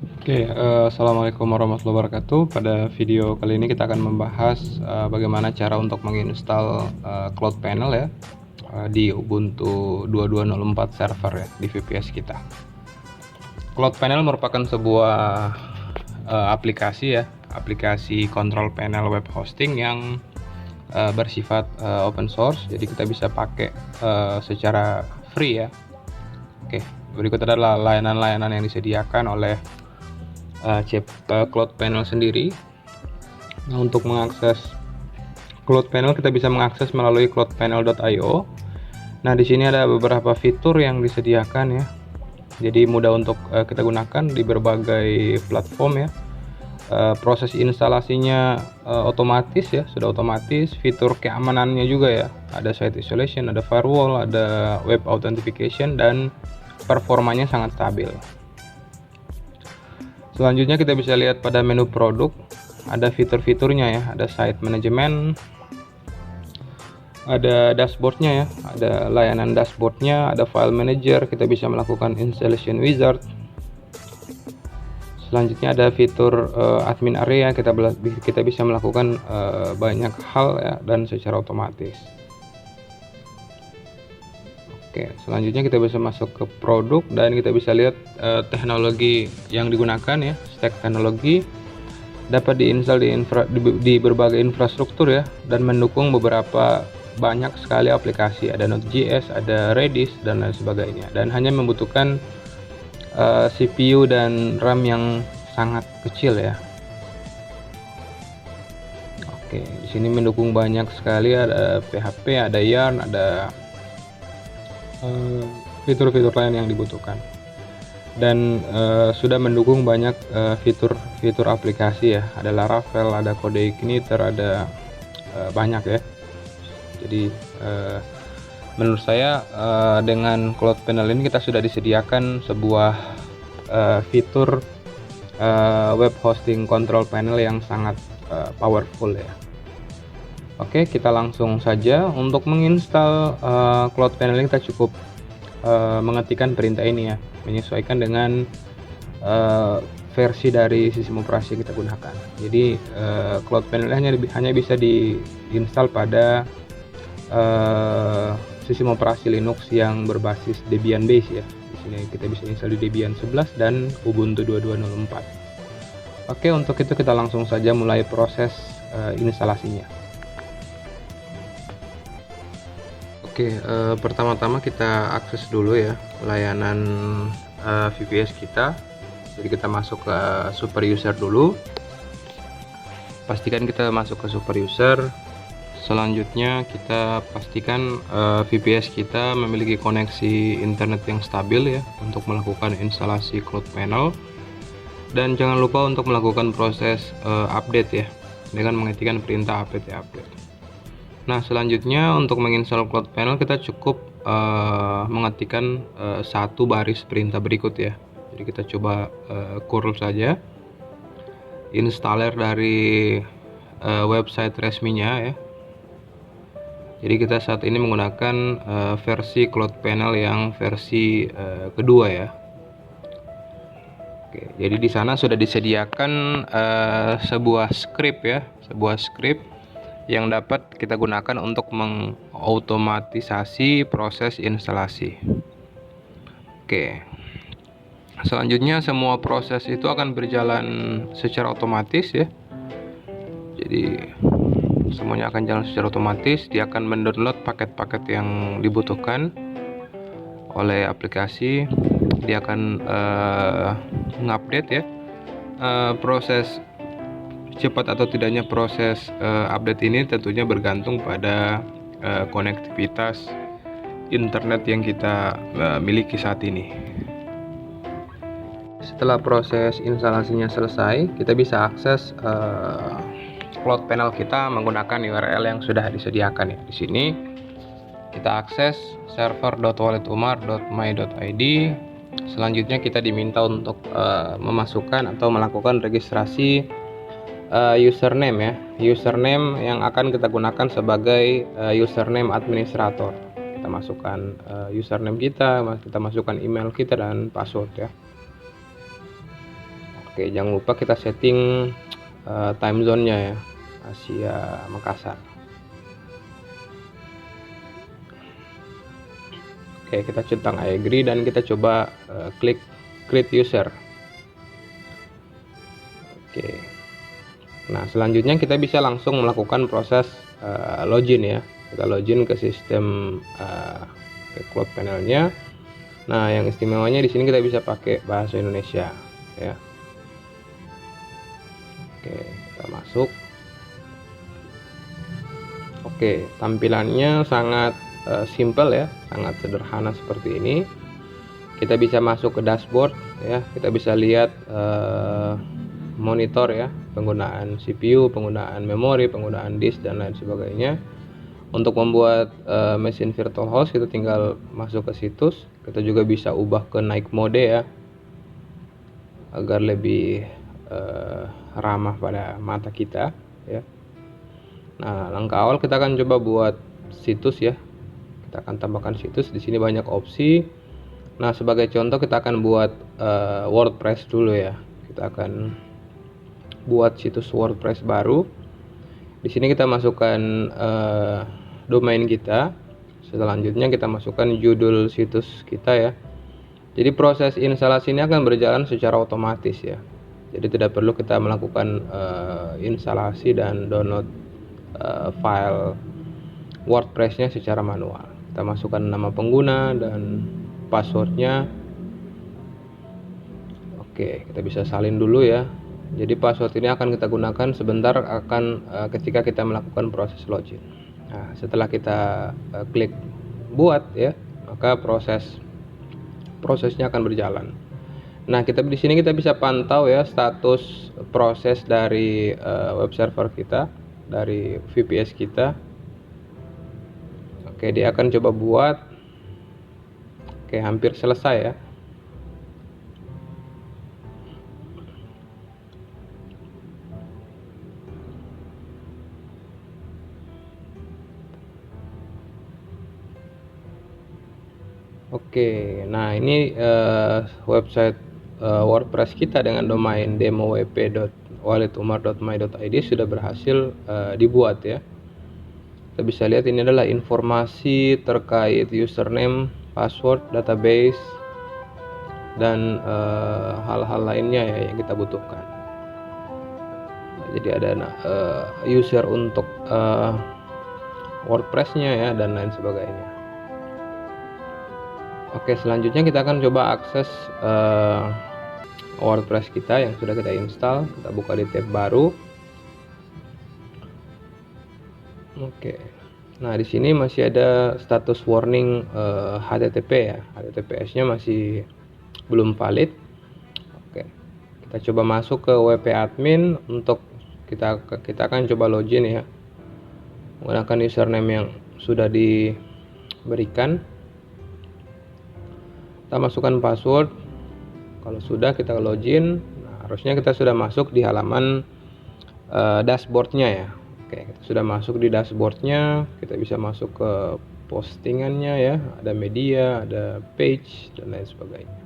Assalamualaikum warahmatullahi wabarakatuh. Pada video kali ini kita akan membahas bagaimana cara untuk menginstal Cloud Panel ya di Ubuntu 22.04 server ya di VPS kita. Cloud Panel merupakan sebuah aplikasi ya, aplikasi control panel web hosting yang bersifat open source. Jadi kita bisa pakai secara free ya. Berikut adalah layanan-layanan yang disediakan oleh Cloud Panel sendiri. Nah, untuk mengakses Cloud Panel kita bisa mengakses melalui cloudpanel.io. Nah, di sini ada beberapa fitur yang disediakan ya. Jadi mudah untuk kita gunakan di berbagai platform ya. Proses instalasinya otomatis ya, sudah otomatis. Fitur keamanannya juga ya. Ada site isolation, ada firewall, ada web authentication, dan performanya sangat stabil. Selanjutnya kita bisa lihat pada menu produk, ada fitur-fiturnya ya, ada site management, ada dashboardnya ya, ada layanan dashboardnya, ada file manager, kita bisa melakukan installation wizard. Selanjutnya ada fitur admin area, kita bisa melakukan banyak hal ya, dan secara otomatis. Selanjutnya kita bisa masuk ke produk dan kita bisa lihat teknologi yang digunakan ya. Stack teknologi dapat diinstal di berbagai infrastruktur ya, dan mendukung beberapa banyak sekali aplikasi. Ada Node.js, ada Redis, dan lain sebagainya, dan hanya membutuhkan CPU dan RAM yang sangat kecil ya. Di sini mendukung banyak sekali, ada PHP, ada Yarn, ada fitur-fitur lain yang dibutuhkan, dan sudah mendukung banyak fitur-fitur aplikasi ya. Ada Laravel, ada CodeIgniter, ada banyak ya. Jadi menurut saya dengan Cloud Panel ini kita sudah disediakan sebuah fitur web hosting control panel yang sangat powerful ya. Kita langsung saja. Untuk menginstal Cloud Panel ini kita cukup mengetikkan perintah ini ya, menyesuaikan dengan versi dari sistem operasi yang kita gunakan. Jadi Cloud Panel hanya bisa diinstal pada sistem operasi Linux yang berbasis Debian base ya. Di sini kita bisa install di Debian 11 dan Ubuntu 22.04. Untuk itu kita langsung saja mulai proses instalasinya. Pertama-tama kita akses dulu ya layanan VPS kita. Jadi kita masuk ke super user dulu. Pastikan kita masuk ke super user. Selanjutnya kita pastikan VPS kita memiliki koneksi internet yang stabil ya, untuk melakukan instalasi Cloud Panel. Dan jangan lupa untuk melakukan proses update ya, dengan mengetikkan perintah apt-update. Nah, selanjutnya untuk menginstal Cloud Panel kita cukup mengetikkan satu baris perintah berikut ya. Jadi kita coba curl saja installer dari website resminya ya. Jadi kita saat ini menggunakan versi Cloud Panel yang versi kedua ya. Jadi di sana sudah disediakan sebuah script ya, sebuah script yang dapat kita gunakan untuk mengotomatisasi proses instalasi. Selanjutnya semua proses itu akan berjalan secara otomatis ya. Jadi semuanya akan jalan secara otomatis. Dia akan mendownload paket-paket yang dibutuhkan oleh aplikasi. Dia akan mengupdate ya. Proses cepat atau tidaknya proses update ini tentunya bergantung pada konektivitas internet yang kita miliki saat ini. Setelah proses instalasinya selesai, kita bisa akses Cloud Panel kita menggunakan URL yang sudah disediakan ya. Di sini kita akses server.walletumar.my.id. Selanjutnya kita diminta untuk memasukkan atau melakukan registrasi username ya, username yang akan kita gunakan sebagai username administrator. Kita masukkan username kita masukkan email kita dan password ya. Oke, jangan lupa kita setting time zone-nya ya, Asia Makassar. Oke, kita centang I agree dan kita coba klik create user. Oke. Nah, selanjutnya kita bisa langsung melakukan proses login ya. Kita login ke sistem ke cloud panelnya. Nah, yang istimewanya di sini kita bisa pakai bahasa Indonesia ya. Oke, kita masuk. Oke, tampilannya sangat simple ya, sangat sederhana seperti ini. Kita bisa masuk ke dashboard ya, kita bisa lihat monitor ya, penggunaan CPU, penggunaan memori, penggunaan disk dan lain sebagainya. Untuk membuat mesin virtual host kita tinggal masuk ke situs. Kita juga bisa ubah ke night mode ya, agar lebih ramah pada mata kita ya. Nah, langkah awal kita akan coba buat situs ya. Kita akan tambahkan situs. Di sini banyak opsi. Nah, sebagai contoh kita akan buat WordPress dulu ya. Kita akan buat situs WordPress baru. Di sini kita masukkan domain kita. Selanjutnya kita masukkan judul situs kita ya. Jadi proses instalasi ini akan berjalan secara otomatis ya. Jadi tidak perlu kita melakukan instalasi dan download file WordPress-nya secara manual. Kita masukkan nama pengguna dan passwordnya. Oke, kita bisa salin dulu ya. Jadi password ini akan kita gunakan sebentar ketika kita melakukan proses login. Nah, setelah kita klik buat ya, maka prosesnya akan berjalan. Nah, di sini kita bisa pantau ya status proses dari web server kita, dari VPS kita. Oke, dia akan coba buat. Oke, hampir selesai ya. Oke, nah ini website WordPress kita dengan domain demowp.walitumar.my.id sudah berhasil dibuat ya. Kita bisa lihat ini adalah informasi terkait username, password, database, dan hal-hal lainnya ya yang kita butuhkan. Jadi ada user untuk WordPress-nya ya dan lain sebagainya. Oke, selanjutnya kita akan coba akses WordPress kita yang sudah kita install. Kita buka di tab baru. Oke. Nah, di sini masih ada status warning HTTP ya. HTTPS-nya masih belum valid. Oke. Kita coba masuk ke WP admin untuk kita akan coba login ya. Menggunakan username yang sudah diberikan. Kita masukkan password. Kalau sudah kita login, nah, harusnya kita sudah masuk di halaman dashboardnya ya. Oke, kita sudah masuk di dashboardnya. Kita bisa masuk ke postingannya ya. Ada media, ada page dan lain sebagainya.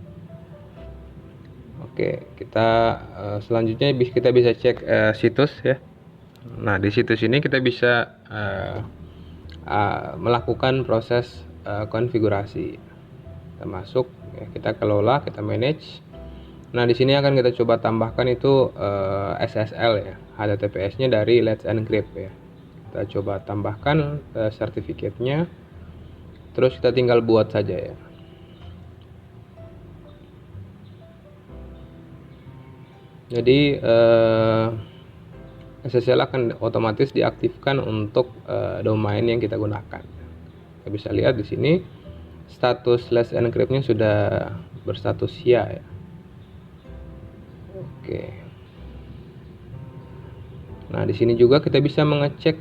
Oke, kita selanjutnya kita bisa cek situs ya. Nah, di situs ini kita bisa melakukan proses konfigurasi. Kita masuk ya, kita kelola, kita manage. Nah, di sini akan kita coba tambahkan itu SSL ya, HTTPS-nya dari Let's Encrypt ya. Kita coba tambahkan sertifikatnya. Terus kita tinggal buat saja ya. Jadi SSL akan otomatis diaktifkan untuk domain yang kita gunakan. Kita bisa lihat di sini status Let's Encrypt-nya sudah berstatus ya. Oke. Nah, di sini juga kita bisa mengecek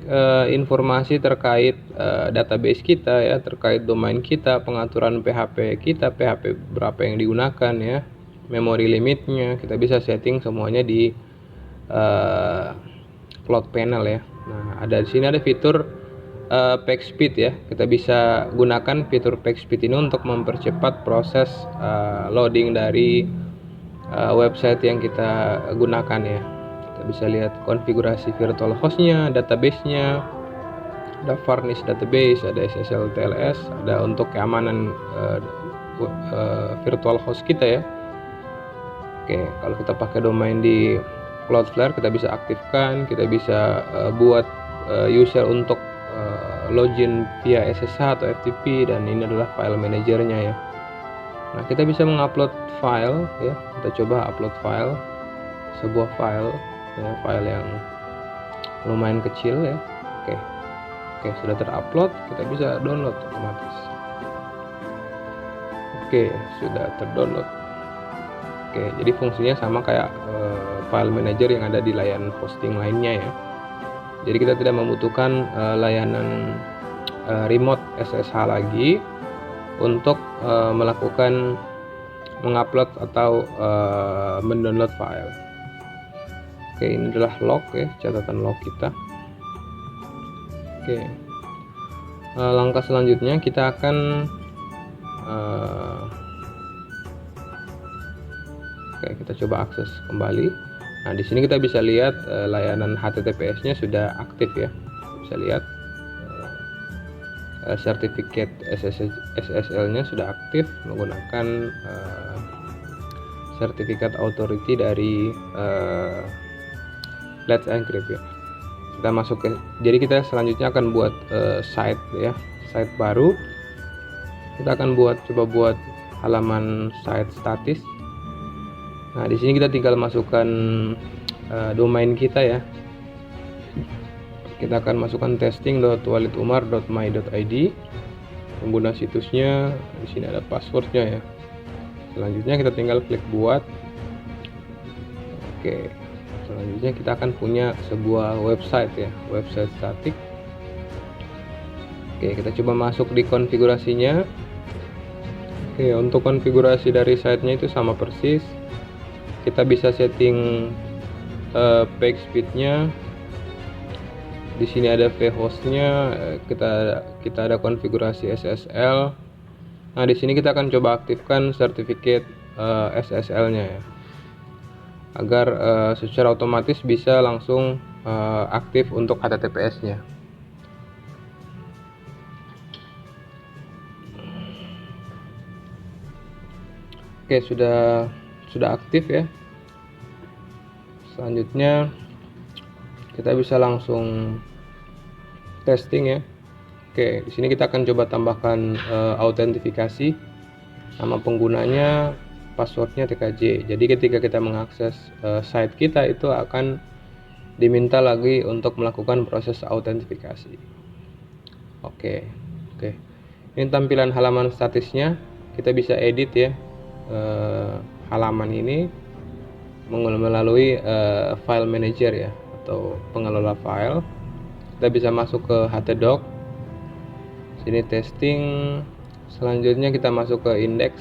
informasi terkait database kita ya, terkait domain kita, pengaturan PHP kita, PHP berapa yang digunakan ya, memori limitnya. Kita bisa setting semuanya di cloud panel ya. Nah, di sini ada fitur page speed ya. Kita bisa gunakan fitur page speed ini untuk mempercepat proses loading dari website yang kita gunakan ya. Kita bisa lihat konfigurasi virtual hostnya, database-nya, ada varnish database, ada SSL TLS, ada untuk keamanan virtual host kita ya. Oke, kalau kita pakai domain di Cloudflare, kita bisa aktifkan, kita bisa buat user untuk login via SSH atau FTP, dan ini adalah file manajernya ya. Nah, kita bisa mengupload file ya. Kita coba upload file, sebuah file ya, file yang lumayan kecil ya. Oke, sudah terupload, kita bisa download otomatis. Oke, sudah terdownload. Oke, jadi fungsinya sama kayak file manager yang ada di layanan hosting lainnya ya. Jadi kita tidak membutuhkan layanan remote SSH lagi untuk melakukan mengupload atau mendownload file. Oke, ini adalah log ya, catatan log kita. Oke, langkah selanjutnya kita akan kita coba akses kembali. Nah, di sini kita bisa lihat layanan HTTPS-nya sudah aktif ya. Bisa lihat sertifikat SSL-nya sudah aktif menggunakan sertifikat authority dari Let's Encrypt ya. Kita masuk ke, jadi kita selanjutnya akan buat site ya, site baru. Kita akan coba buat halaman site statis. Nah, di sini kita tinggal masukkan domain kita ya. Kita akan masukkan testing.walidumar.my.id. Pengguna situsnya di sini ada passwordnya ya. Selanjutnya kita tinggal klik buat. Oke. Selanjutnya kita akan punya sebuah website ya, website statik. Oke, kita coba masuk di konfigurasinya. Oke, untuk konfigurasi dari site-nya itu sama persis. Kita bisa setting page speed-nya. Di sini ada vhost-nya, kita ada konfigurasi SSL. Nah, di sini kita akan coba aktifkan sertifikat SSL-nya ya, agar secara otomatis bisa langsung aktif untuk HTTPS-nya. Oke, sudah aktif ya. Selanjutnya kita bisa langsung testing ya. Oke, di sini kita akan coba tambahkan autentifikasi, nama penggunanya, passwordnya TKJ. Jadi ketika kita mengakses site kita itu akan diminta lagi untuk melakukan proses autentifikasi. Oke. Ini tampilan halaman statisnya. Kita bisa edit ya halaman ini melalui file manager ya, atau pengelola file. Kita bisa masuk ke htdoc. Sini testing. Selanjutnya kita masuk ke index.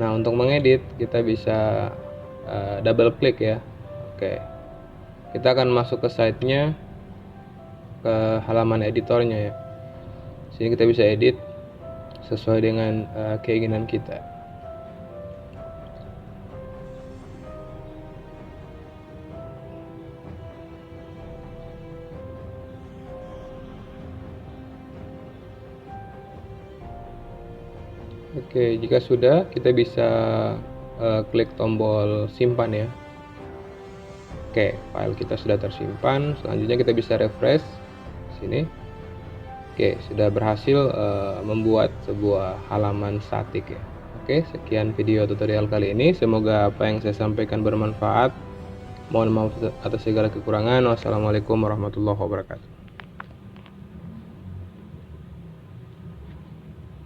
Nah, untuk mengedit kita bisa double klik ya. Oke. Kita akan masuk ke site-nya, ke halaman editornya ya. Sini kita bisa edit sesuai dengan keinginan kita. Oke, jika sudah, kita bisa klik tombol simpan ya. Oke, file kita sudah tersimpan. Selanjutnya kita bisa refresh sini. Oke, sudah berhasil membuat sebuah halaman statik ya. Oke, sekian video tutorial kali ini. Semoga apa yang saya sampaikan bermanfaat. Mohon maaf atas segala kekurangan. Wassalamualaikum warahmatullahi wabarakatuh.